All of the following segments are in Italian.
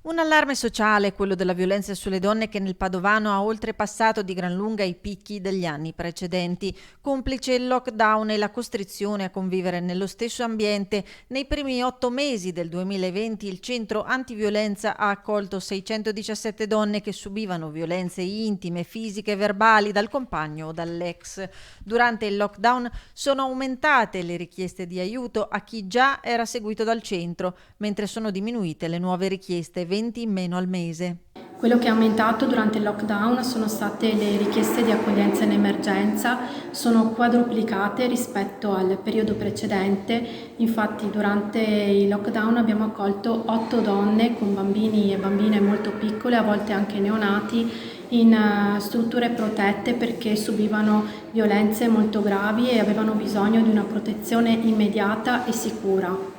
Un allarme sociale, quello della violenza sulle donne, che nel Padovano ha oltrepassato di gran lunga i picchi degli anni precedenti. Complice il lockdown e la costrizione a convivere nello stesso ambiente, nei primi 8 mesi del 2020 il centro antiviolenza ha accolto 617 donne che subivano violenze intime, fisiche e verbali dal compagno o dall'ex. Durante il lockdown sono aumentate le richieste di aiuto a chi già era seguito dal centro, mentre sono diminuite le nuove richieste, 20 in meno al mese. Quello che è aumentato durante il lockdown sono state le richieste di accoglienza in emergenza, sono quadruplicate rispetto al periodo precedente. Infatti durante il lockdown abbiamo accolto 8 donne con bambini e bambine molto piccole, a volte anche neonati, in strutture protette perché subivano violenze molto gravi e avevano bisogno di una protezione immediata e sicura.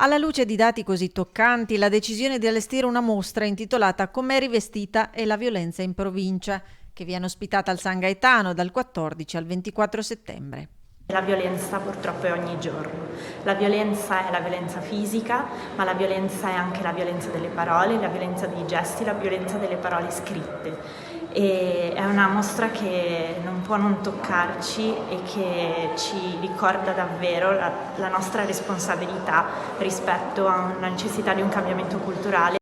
Alla luce di dati così toccanti, la decisione di allestire una mostra intitolata Com'è rivestita e la violenza in provincia, che viene ospitata al San Gaetano dal 14 al 24 settembre. La violenza purtroppo è ogni giorno. La violenza è la violenza fisica, ma la violenza è anche la violenza delle parole, la violenza dei gesti, la violenza delle parole scritte. E è una mostra che non può non toccarci e che ci ricorda davvero la nostra responsabilità rispetto a una necessità di un cambiamento culturale.